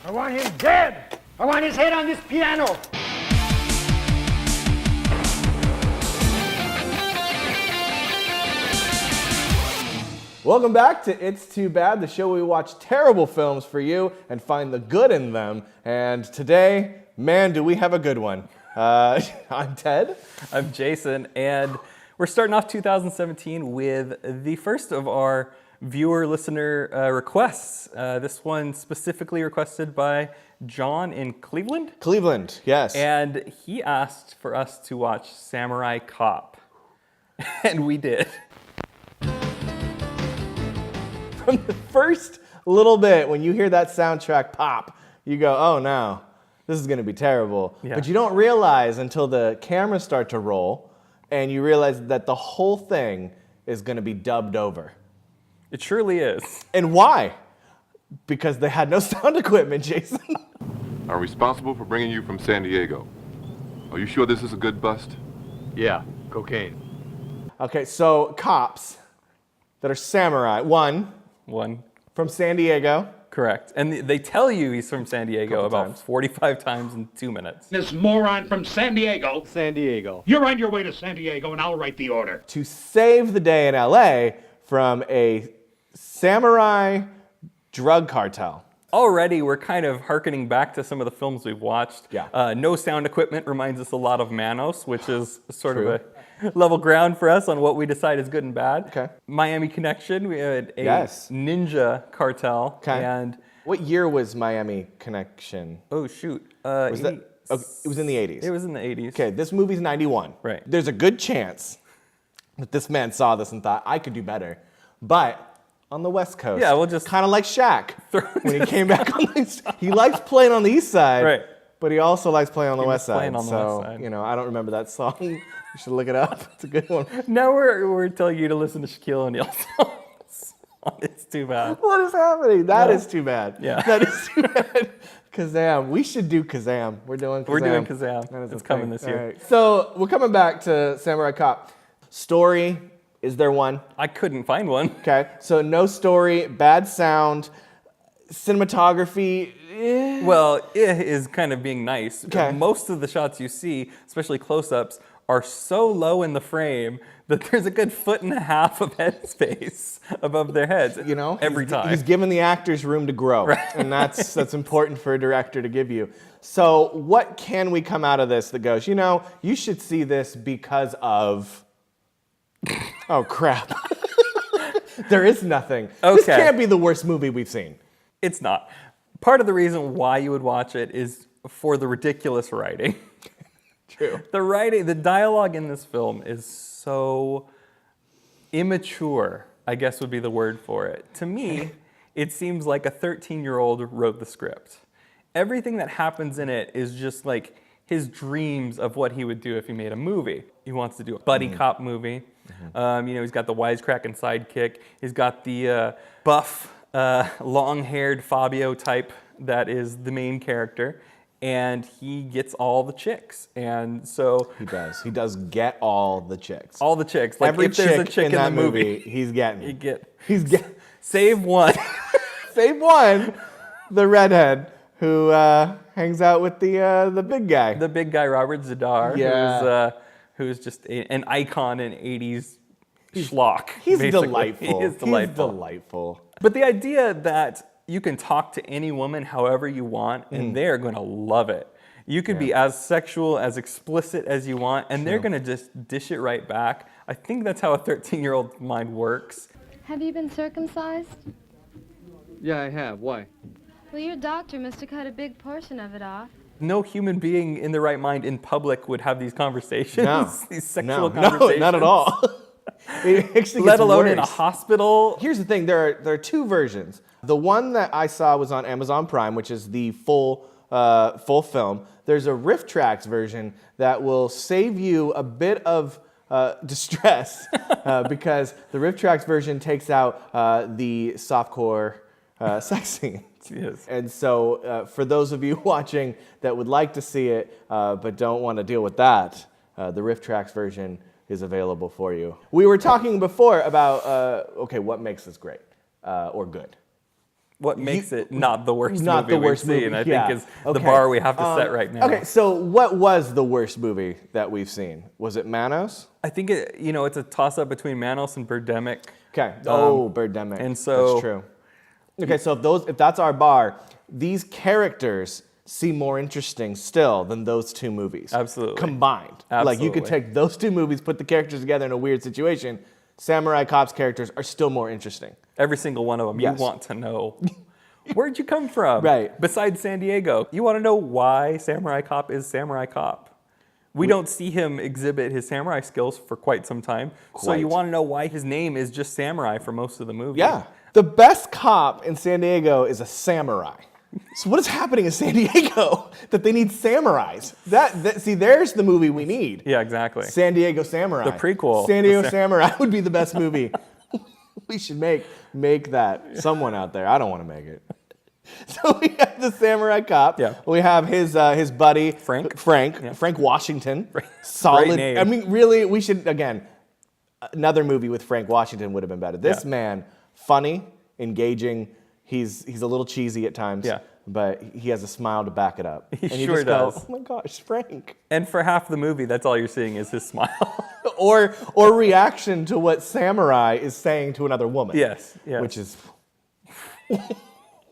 I want him dead! I want his head on this piano! Welcome back to It's Too Bad, the show where we watch terrible films for you and find the good in them. And today, man, do we have a good one. I'm Ted. I'm Jason, and we're starting off 2017 with the first of our viewer-listener requests. This one specifically requested by John in Cleveland. Cleveland, yes. And he asked for us to watch Samurai Cop. And we did. From the first little bit, when you hear that soundtrack pop, you go, oh no, this is going to be terrible. Yeah. But you don't realize until the cameras start to roll and you realize that the whole thing is going to be dubbed over. It surely is. And why? Because they had no sound equipment, Jason. I'm responsible for bringing you from San Diego. Are you sure this is a good bust? Yeah, cocaine. Okay, so cops that are samurai, one from San Diego. Correct. And they tell you he's from San Diego about times. 45 times in 2 minutes. This moron from San Diego. San Diego. You're on your way to San Diego and I'll write the order. To save the day in LA from a samurai drug cartel. Already, we're kind of hearkening back to some of the films we've watched. Yeah. No sound equipment reminds us a lot of Manos, which is sort True. of a level ground for us on what we decide is good and bad. Okay. Miami Connection, we had a Yes. ninja cartel. Okay. And, What year was Miami Connection? oh shoot. Was that, oh, it was in the 80s. It was in the 80s. Okay, this movie's 91. Right. There's a good chance that this man saw this and thought, I could do better. But on the West Coast, Yeah, we'll just kind of like Shaq when he came back on the East. He likes playing on the East Side, Right. but he also likes playing on the West was Side. playing on the so, West Side. you know, I don't remember that song. You should look it up. It's a good one. Now we're telling you to listen to Shaquille O'Neal songs. It's too bad. What is happening? That No. is too bad. Yeah. That is too bad. Kazam. We should do Kazam. We're doing Kazam. We're doing Kazam. That is It's a coming thing. this year. All right. So we're coming back to Samurai Cop. Story, is there one? I couldn't find one. Okay. So no story, bad sound, cinematography. Well, it is kind of being nice. Okay. Most of the shots you see, especially close-ups, are so low in the frame that there's a good 1.5 foot of headspace above their heads. You know, every time. He's giving the actors room to grow, and that's important for a director to give you. So what can we come out of this that goes, you know, you should see this because of... Oh, crap. There is nothing. This Okay. can't be the worst movie we've seen. It's not. Part of the reason why you would watch it is for the ridiculous writing. True. The writing, the dialogue in this film is so immature, I guess would be the word for it. To me, it seems like a 13-year-old wrote the script. Everything that happens in it is just like his dreams of what he would do if he made a movie. He wants to do a buddy cop movie. You know, he's got the wisecracking sidekick. He's got the buff, long-haired Fabio type that is the main character. And he gets all the chicks. And so... He does. He does get all the chicks. All the chicks. Like Every if there's a chick chick in in that the movie, he's getting. He's save one. Save one, the redhead who hangs out with the big guy. The big guy, Robert Zadar, Yeah. who's just an icon in 80s schlock. He's basically. delightful. He is delightful. He's delightful. But the idea that you can talk to any woman however you want, and they're going to love it. You could be as sexual, as explicit as you want, and they're going to just dish it right back. I think that's how a 13-year-old mind works. Have you been circumcised? Yeah, I have. Why? Well, your doctor must have cut a big portion of it off. No human being in the right mind in public would have these conversations, No. these sexual No, conversations. not at all. It actually Let gets alone in a worse. hospital. Here's the thing, there are two versions. The one that I saw was on Amazon Prime, which is the full film. There's a RiffTrax version that will save you a bit of distress because the RiffTrax version takes out the softcore sex scenes. Yes. And so for those of you watching that would like to see it but don't want to deal with that, the RiffTrax version is available for you. We were talking before about, okay, what makes this great or good? what makes it not the worst not movie the worst we've seen, movie. I Yeah. think is the Okay. bar we have to set right now. Okay, so what was the worst movie that we've seen? Was it Manos? I think it's a toss-up between Manos and Birdemic. Okay. Birdemic. and so- That's true. Okay, so if that's our bar, these characters seem more interesting still than those two movies. Absolutely. Combined. Like you could Absolutely. take those two movies, put the characters together in a weird situation. Samurai Cop's characters are still more interesting. Every single one of them, Yes. you want to know, where'd you come from? Right. Besides San Diego. You want to know why Samurai Cop is Samurai Cop. We don't see him exhibit his samurai skills for quite some time. So you Quite. want to know why his name is just Samurai for most of the movie. Yeah. The best cop in San Diego is a samurai. So what is happening in San Diego that they need samurais? See, there's the movie we need. Yeah, exactly. San Diego Samurai. The prequel. San Diego Samurai would be the best movie. We should make that. Someone out there. I don't want to make it. So we have the Samurai Cop. Yeah. We have his buddy Frank. Frank Washington. Great Solid. name. I mean, really, we should again. Another movie with Frank Washington would have been better. This Yeah. man, funny, engaging. He's a little cheesy at times. Yeah. But he has a smile to back it up. He And you sure just go, does. oh my gosh, Frank. And for half the movie, that's all you're seeing is his smile. Or reaction to what Samurai is saying to another woman. Yes. Which is,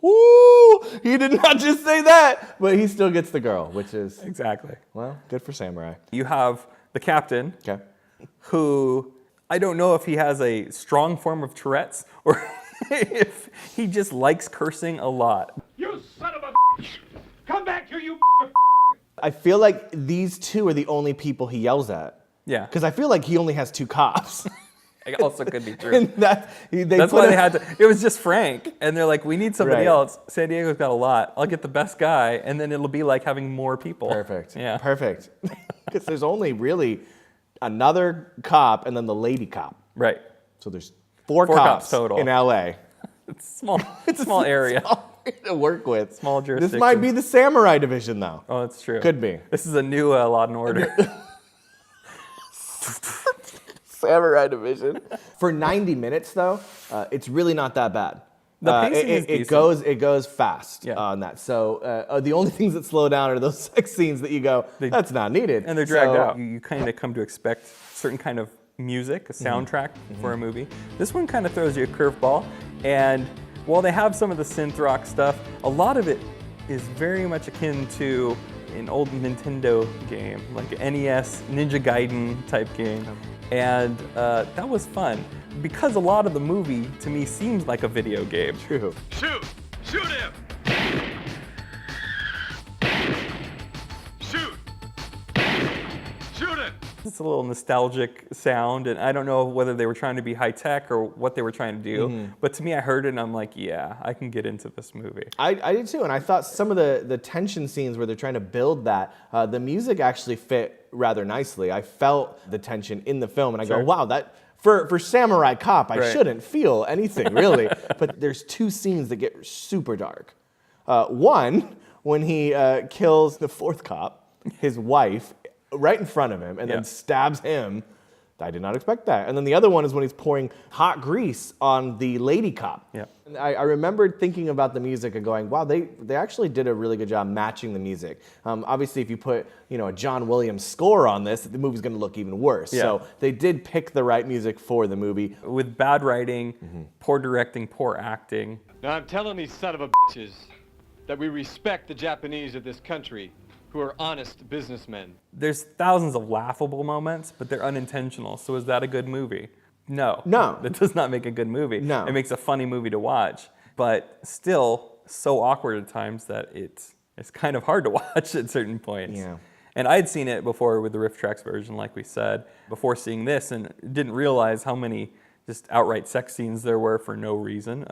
woo! He did not just say that, but he still gets the girl, which is, Exactly. well, good for Samurai. You have the captain, Okay. who I don't know if he has a strong form of Tourette's or if he just likes cursing a lot. You son of a bitch! Come back here, you I feel like these two are the only people he yells at. Yeah, Because I feel like he only has two cops. it also could be true. And that's That's why they had to. It was just Frank, and they're like, "We need somebody Right. else." San Diego's got a lot. I'll get the best guy, and then it'll be like having more people. Perfect. Yeah. Perfect. Because there's only really another cop and then the lady cop. Right. So there's four Four cops cops total. in LA. It's small. It's a small area. To work with. Small This jurisdiction. might be the samurai division, though. Oh, that's true. Could be. This is a new Law and Order. Samurai division. For 90 minutes, though, it's really not that bad. The pacing is decent. It goes fast Yeah. on that. So the only things that slow down are those sex scenes that you go, that's not needed. And they're dragged So- out. You kind of come to expect certain kind of music, a soundtrack for a movie. This one kind of throws you a curveball. And while they have some of the synth rock stuff, a lot of it is very much akin to an old Nintendo game, like an NES Ninja Gaiden type game. And that was fun because a lot of the movie to me seems like a video game. True. Shoot! Shoot him! Shoot! Shoot him! It's a little nostalgic sound, and I don't know whether they were trying to be high tech or what they were trying to do. But to me, I heard it and I'm like, yeah, I can get into this movie. I did too, and I thought some of the tension scenes where they're trying to build that, the music actually fit rather nicely. I felt the tension in the film, and I go, Sure. wow, that for Samurai Cop, I Right. shouldn't feel anything really. But there's two scenes that get super dark. One, when he kills the fourth cop, his wife, right in front of him, and Yeah. then stabs him. I did not expect that. And then the other one is when he's pouring hot grease on the lady cop. Yeah. And I remembered thinking about the music and going, wow, they actually did a really good job matching the music. Obviously, if you put a John Williams score on this, the movie's going to look even worse. Yeah. So they did pick the right music for the movie. With bad writing, poor directing, poor acting. Now I'm telling these son of a bitches that we respect the Japanese of this country who are honest businessmen. There's thousands of laughable moments, but they're unintentional. So is that a good movie? No. No. That does not make a good movie. No. It makes a funny movie to watch, but still so awkward at times that it's kind of hard to watch at certain points. Yeah. And I'd seen it before with the RiffTrax version, like we said, before seeing this, and didn't realize how many just outright sex scenes there were for no reason.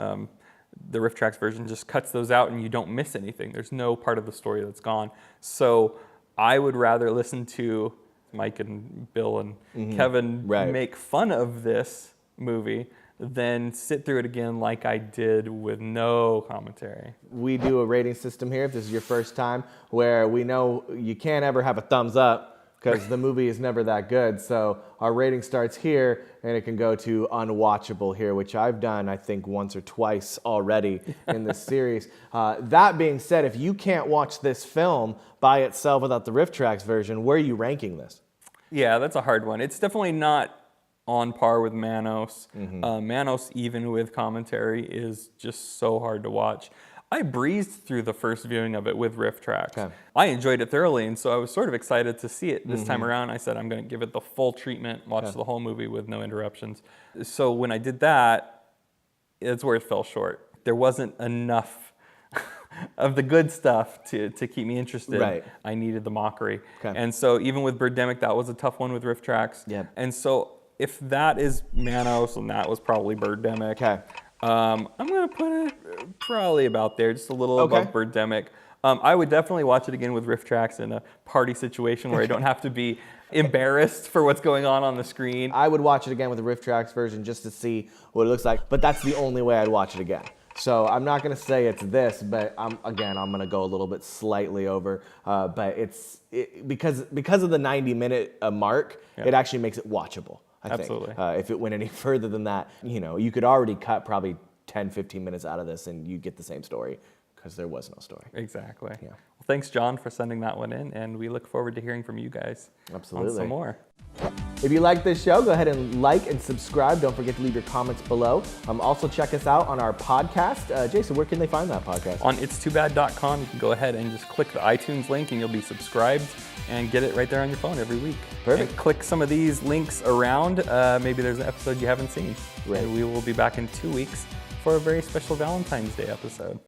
The RiffTrax version just cuts those out and you don't miss anything. There's no part of the story that's gone. So I would rather listen to Mike and Bill and Kevin Right. make fun of this movie than sit through it again like I did with no commentary. We do a rating system here, if this is your first time, where we know you can't ever have a thumbs up because the movie is never that good. So our rating starts here, and it can go to unwatchable here, which I've done, I think, once or twice already in this series. That being said, if you can't watch this film by itself without the RiffTrax version, where are you ranking this? Yeah, that's a hard one. It's definitely not on par with Manos. Manos, even with commentary, is just so hard to watch. I breezed through the first viewing of it with RiffTrax. Okay. I enjoyed it thoroughly, and so I was sort of excited to see it this time around. I said, I'm going to give it the full treatment, watch the whole movie with no interruptions. So when I did that, it's where it fell short. There wasn't enough of the good stuff to keep me interested. Right. I needed the mockery. Okay. And so even with Birdemic, that was a tough one with RiffTrax. Yep. And so if that is Manos, and that was probably Birdemic, Okay. I'm going to put it probably about there, just a little Okay. above Birdemic. I would definitely watch it again with RiffTrax in a party situation where I don't have to be embarrassed for what's going on the screen. I would watch it again with the RiffTrax version just to see what it looks like, but that's the only way I'd watch it again. So I'm not going to say it's this, but I'm going to go a little bit slightly over. But because of the 90-minute mark, it actually makes it watchable, I think. Absolutely. If it went any further than that, you could already cut probably 10, 15 minutes out of this and you get the same story because there was no story. Exactly. Yeah. Well, thanks, John, for sending that one in, and we look forward to hearing from you guys Absolutely. on some more. If you like this show, go ahead and like and subscribe. Don't forget to leave your comments below. Also, check us out on our podcast. Jason, where can they find that podcast? On itstoobad.com, you can go ahead and just click the iTunes link, and you'll be subscribed and get it right there on your phone every week. Perfect. And click some of these links around. Maybe there's an episode you haven't seen. Right. And we will be back in 2 weeks for a very special Valentine's Day episode.